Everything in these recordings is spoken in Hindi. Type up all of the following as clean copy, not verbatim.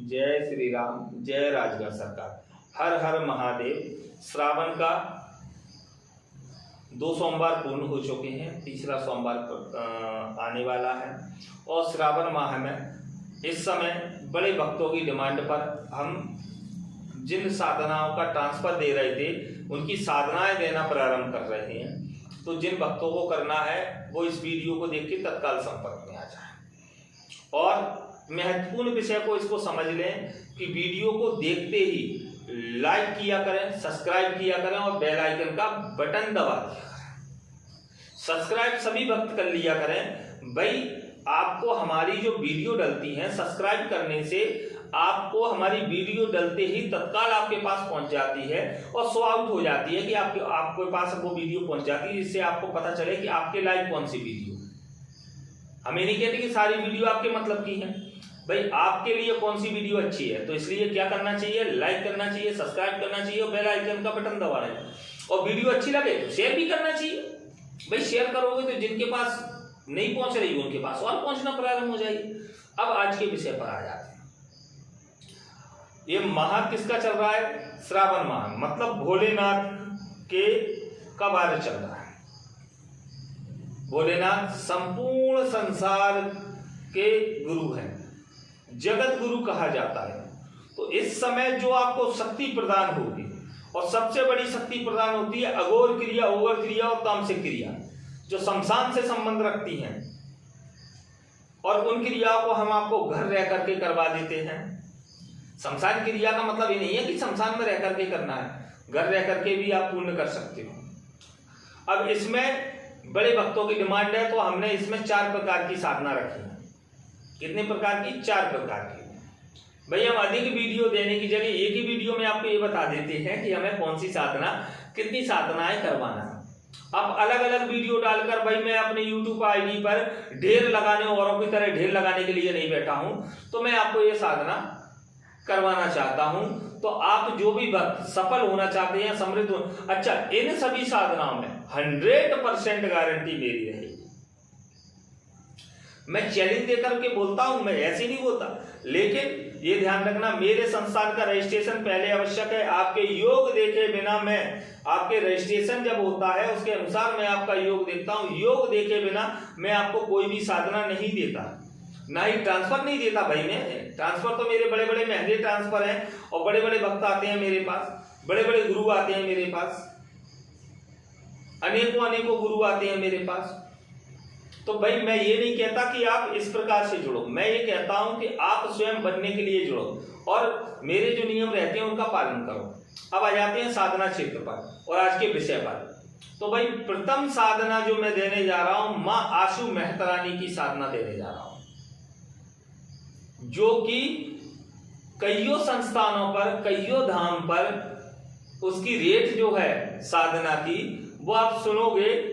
जय श्री राम, जय राजगढ़ सरकार। हर हर महादेव। श्रावण का 2 सोमवार पूर्ण हो चुके हैं, तीसरा सोमवार आने वाला है। और श्रावण माह में इस समय बड़े भक्तों की डिमांड पर हम जिन साधनाओं का ट्रांसफर दे रहे थे उनकी साधनाएं देना प्रारंभ कर रहे हैं। तो जिन भक्तों को करना है वो इस वीडियो को देख के तत्काल संपर्क में आ जाए और महत्वपूर्ण विषय को इसको समझ लें कि वीडियो को देखते ही लाइक किया करें, सब्सक्राइब किया करें और बेल आइकन का बटन दबा दिया करें। सब्सक्राइब सभी भक्त कर लिया करें भाई। आपको हमारी जो वीडियो डलती है सब्सक्राइब करने से आपको हमारी वीडियो डलते ही तत्काल आपके पास पहुंच जाती है और शो आउट हो जाती है कि आपके पास वो वीडियो पहुंच जाती है, जिससे आपको पता चले कि आपके लाइक कौन सी वीडियो। हम ये नहीं कहते कि सारी वीडियो आपके मतलब की है भाई, आपके लिए कौन सी वीडियो अच्छी है। तो इसलिए क्या करना चाहिए, लाइक करना चाहिए, सब्सक्राइब करना चाहिए और बेल आइकन का बटन दबाना है। और वीडियो अच्छी लगे तो शेयर भी करना चाहिए भाई। शेयर करोगे तो जिनके पास नहीं पहुंच रही उनके पास और पहुंचना प्रारंभ हो जाएगी। अब आज के विषय पर आ जाते हैं। ये माह किसका चल रहा है? श्रावण माह, मतलब भोलेनाथ के का कार्य चल रहा है। भोलेनाथ संपूर्ण संसार के गुरु हैं, जगत गुरु कहा जाता है। तो इस समय जो आपको शक्ति प्रदान होगी और सबसे बड़ी शक्ति प्रदान होती है अघोर क्रिया, ओगर क्रिया और तामसिक क्रिया, जो शमशान से संबंध रखती हैं। और उन क्रियाओं को हम आपको घर रह करके करवा देते हैं। शमशान क्रिया का मतलब ये नहीं है कि शमशान में रह करके करना है, घर रह करके भी आप पूर्ण कर सकते हो। अब इसमें बड़े भक्तों की डिमांड है तो हमने इसमें 4 प्रकार की साधना रखी है। कितने प्रकार की? 4 प्रकार की। भाई हम अधिक वीडियो देने की जगह एक ही वीडियो में आपको ये बता देते हैं कि हमें कौन सी साधना, कितनी साधनाएं करवाना है। अब अलग अलग वीडियो डालकर भाई मैं अपने YouTube आईडी पर ढेर लगाने, औरों की तरह ढेर लगाने के लिए नहीं बैठा हूं। तो मैं आपको ये साधना करवाना चाहता हूं। तो आप जो भी भक्त सफल होना चाहते हैं, समृद्ध हो, अच्छा, इन सभी साधनाओं में 100% गारंटी मेरी रहेगी। मैं चैलेंज देकर के बोलता हूं, मैं ऐसे नहीं बोलता। लेकिन ये ध्यान रखना, मेरे संस्थान का रजिस्ट्रेशन पहले आवश्यक है। आपके योग देखे बिना मैं, आपके रजिस्ट्रेशन जब होता है उसके अनुसार मैं आपका योग देखता हूं। योग देखे बिना मैं आपको कोई भी साधना नहीं देता, ना ही ट्रांसफर नहीं देता भाई। मैं ट्रांसफर तो मेरे बड़े बड़े महंगे ट्रांसफर हैं और बड़े बड़े भक्त आते हैं मेरे पास, बड़े बड़े गुरु आते हैं मेरे पास, अनेकों अनेकों गुरु आते हैं मेरे पास। तो भाई मैं ये नहीं कहता कि आप इस प्रकार से जुड़ो, मैं ये कहता हूं कि आप स्वयं बनने के लिए जुड़ो और मेरे जो नियम रहते हैं उनका पालन करो। अब आ जाते हैं साधना क्षेत्र पर और आज के विषय पर। तो भाई प्रथम साधना जो मैं देने जा रहा हूं, मां आशु मेहतरानी की साधना देने जा रहा हूं, जो कि कईयों संस्थानों पर, कईयों धाम पर उसकी रेट जो है साधना की, वो आप सुनोगे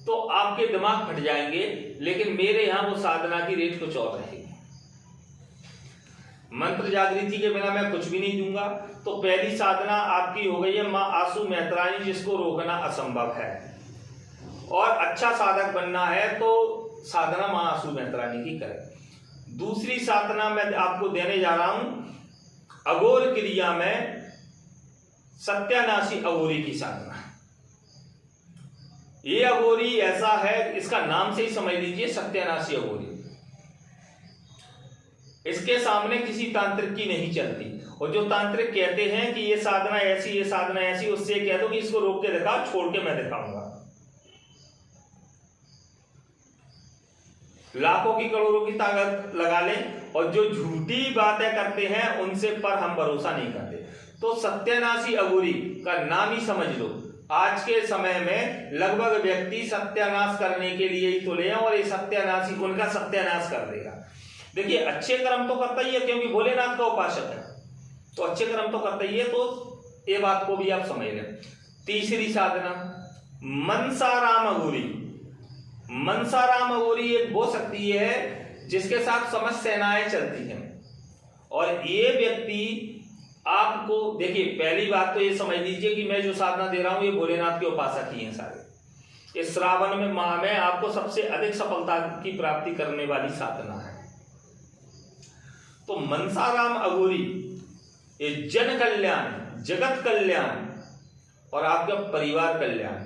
तो आपके दिमाग फट जाएंगे। लेकिन मेरे यहां वो साधना की रेट कुछ और रहेगी। मंत्र जागृति के बिना मैं कुछ भी नहीं दूंगा। तो पहली साधना आपकी हो गई है मां आशु मेहतरानी, जिसको रोकना असंभव है। और अच्छा साधक बनना है तो साधना मां आशु मेहतरानी की करें। दूसरी साधना मैं आपको देने जा रहा हूं अघोर क्रिया में सत्यानाशी अघोरी की साधना। ये अघोरी ऐसा है, इसका नाम से ही समझ लीजिए, सत्यानाशी अघोरी। इसके सामने किसी तांत्रिक की नहीं चलती। और जो तांत्रिक कहते हैं कि ये साधना ऐसी, ये साधना ऐसी, उससे कह दो कि इसको रोक के दिखा, छोड़ के मैं दिखाऊंगा। लाखों की करोड़ों की ताकत लगा लें और जो झूठी बातें करते हैं उनसे पर हम भरोसा नहीं करते। तो सत्यानाशी अघोरी का नाम ही समझ लो। आज के समय में लगभग व्यक्ति सत्यानाश करने के लिए ही तुले हैं और ये सत्यानाशी उनका सत्यानाश कर देगा। देखिए अच्छे कर्म तो करता ही है क्योंकि भोलेनाथ का उपासक है, तो अच्छे कर्म तो करता ही है। तो ये बात को भी आप समझ लें। तीसरी साधना मनसाराम अघोरी। मनसाराम अघोरी एक वो शक्ति है जिसके साथ समस्त सेनाएं चलती हैं। और ये व्यक्ति आपको, देखिए पहली बात तो ये समझ लीजिए कि मैं जो साधना दे रहा हूं ये भोलेनाथ के उपासक ही हैं सारे। इस श्रावण में माह में आपको सबसे अधिक सफलता की प्राप्ति करने वाली साधना है। तो मनसाराम अघोरी ये जन कल्याण, जगत कल्याण और आपका परिवार कल्याण,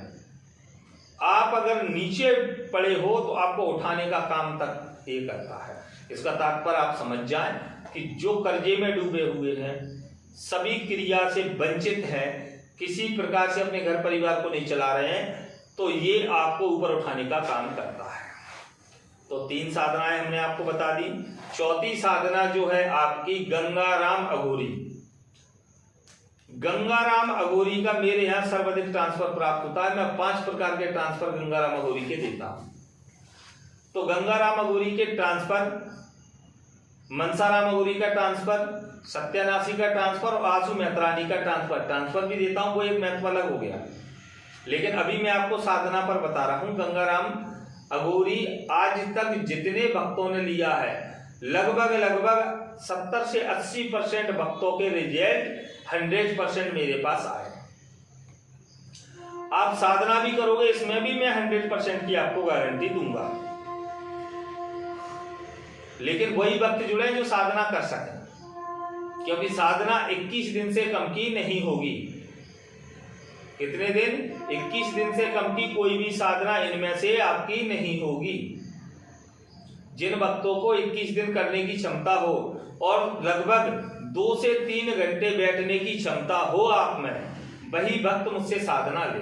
आप अगर नीचे पड़े हो तो आपको उठाने का काम तक ये करता है। इसका तात्पर्य आप समझ जाएं कि जो कर्जे में डूबे हुए हैं, सभी क्रिया से वंचित हैं, किसी प्रकार से अपने घर परिवार को नहीं चला रहे हैं, तो ये आपको ऊपर उठाने का काम करता है। तो 3 साधनाएं हमने आपको बता दी। चौथी साधना जो है आपकी गंगाराम अघोरी। गंगाराम अघोरी का मेरे यहाँ सर्वाधिक ट्रांसफर प्राप्त होता है। मैं 5 प्रकार के ट्रांसफर गंगाराम अघोरी के देता हूं। तो गंगाराम अघोरी के ट्रांसफर, मनसाराम अघोरी का ट्रांसफर, सत्यानाशी का ट्रांसफर और आंसू मेहतरानी का ट्रांसफर भी देता हूं। वो एक महत्व अलग हो गया, लेकिन अभी मैं आपको साधना पर बता रहा हूं। गंगाराम अघोरी आज तक जितने भक्तों ने लिया है, लगभग 70 से 80% भक्तों के रिजल्ट 100% मेरे पास आए। आप साधना भी करोगे, इसमें भी मैं 100% की आपको गारंटी दूंगा। लेकिन वही भक्त जुड़े जो साधना कर सके, क्योंकि साधना 21 दिन से कम की नहीं होगी। कितने दिन? 21 दिन से कम की कोई भी साधना इनमें से आपकी नहीं होगी। जिन भक्तों को 21 दिन करने की क्षमता हो और लगभग 2 से 3 घंटे बैठने की क्षमता हो आप में, वही भक्त मुझसे साधना ले।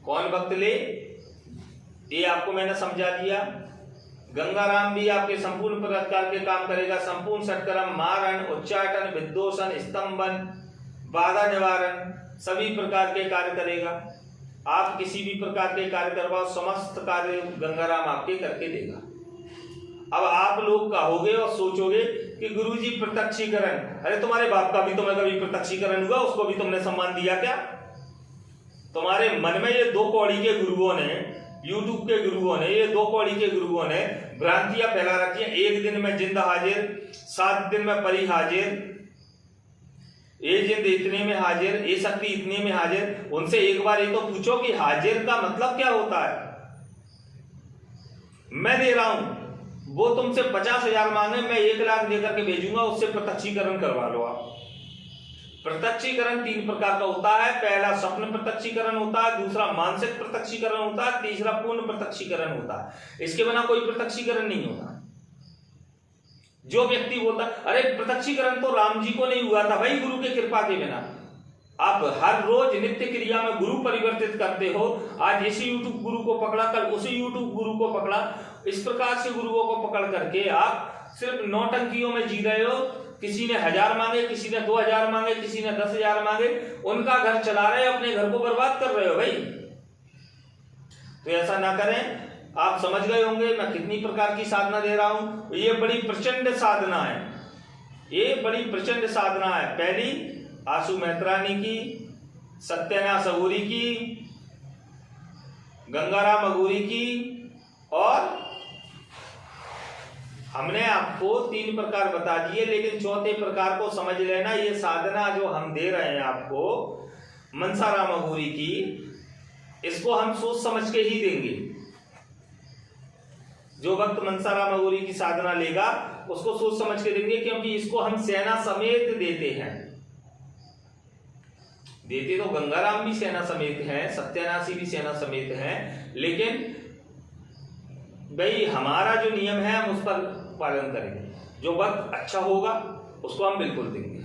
कौन भक्त ले, ये आपको मैंने समझा दिया। गंगाराम भी आपके संपूर्ण प्रकार के काम करेगा। संपूर्ण षटकर्म, मारण, उच्चाटन, विद्योषण, स्तंभन, बाधा निवारण, सभी प्रकार के कार्य करेगा। आप किसी भी प्रकार के कार्य करवाओ, समस्त कार्य गंगाराम आपके करके देगा। अब आप लोग कहोगे और सोचोगे कि गुरुजी प्रत्यक्षीकरण, अरे तुम्हारे बाप का भी तो मैं कभी प्रत्यक्षीकरण हुआ, उसको भी तुमने सम्मान दिया क्या? तुम्हारे मन में ये 2 कौड़ी के गुरुओं ने, यूट्यूब के गुरुओं ने, ये 2 कौड़ी के गुरुओं ने भ्रांतियां फैला रखी है। 1 दिन में जिंद हाजिर, 7 दिन में परी हाजिर, ये जिंद इतने में हाजिर, ये शक्ति इतने में हाजिर। उनसे एक बार ये तो पूछो कि हाजिर का मतलब क्या होता है। मैं दे रहा हूं, वो तुमसे 50,000 मांगे, मैं 1 लाख देकर के भेजूंगा, उससे प्रत्यक्षीकरण करवा लो आप। प्रत्यक्षीकरण 3 प्रकार का होता है। पहला स्वप्न प्रत्यक्षीकरण होता है, दूसरा मानसिक प्रत्यक्षीकरण होता है, तीसरा पूर्ण प्रत्यक्षीकरण होता है। इसके बिना कोई प्रत्यक्षीकरण नहीं होता। जो व्यक्ति बोलता अरे प्रत्यक्षीकरण तो राम जी को नहीं हुआ था भाई गुरु की कृपा के बिना। आप हर रोज नित्य क्रिया में गुरु परिवर्तित करते हो। आज इसी यूट्यूब गुरु को पकड़ा, कल उसी यूट्यूब गुरु को पकड़ा, इस प्रकार से गुरुओं को पकड़ करके आप सिर्फ नौटंकियों में जी रहे हो। किसी ने 1000 मांगे, किसी ने 2000 मांगे, किसी ने 10,000 मांगे, उनका घर चला रहे, अपने घर को बर्बाद कर रहे हो भाई। तो ऐसा ना करें। आप समझ गए होंगे मैं कितनी प्रकार की साधना दे रहा हूं। ये बड़ी प्रचंड साधना है, ये बड़ी प्रचंड साधना है। पहली आंसू मेहतरानी की, सत्यानाश अघोरी की, गंगाराम अघोरी की, और हमने आपको 3 प्रकार बता दिए, लेकिन चौथे प्रकार को समझ लेना। ये साधना जो हम दे रहे हैं आपको मनसाराम अघोरी की, इसको हम सोच समझ के ही देंगे। जो भक्त मनसाराम अघोरी की साधना लेगा उसको सोच समझ के देंगे, क्योंकि इसको हम सेना समेत देते हैं। देते तो गंगाराम भी सेना समेत हैं, सत्यानाशी भी सेना समेत हैं, लेकिन भाई हमारा जो नियम है हम उस पर पालन करेंगे। जो भक्त अच्छा होगा उसको हम बिल्कुल देंगे।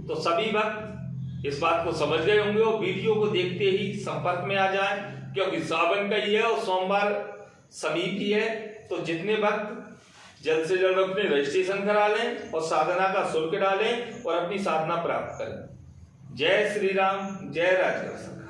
तो सभी भक्त इस बात को समझ गए होंगे और वीडियो को देखते ही संपर्क में आ जाएं, क्योंकि सावन का ही है और सोमवार समीप ही है। तो जितने भक्त जल्द से जल्द अपने रजिस्ट्रेशन करा लें और साधना का शुल्क डालें और अपनी साधना प्राप्त करें। जय श्री राम, जय राजकृष्ण।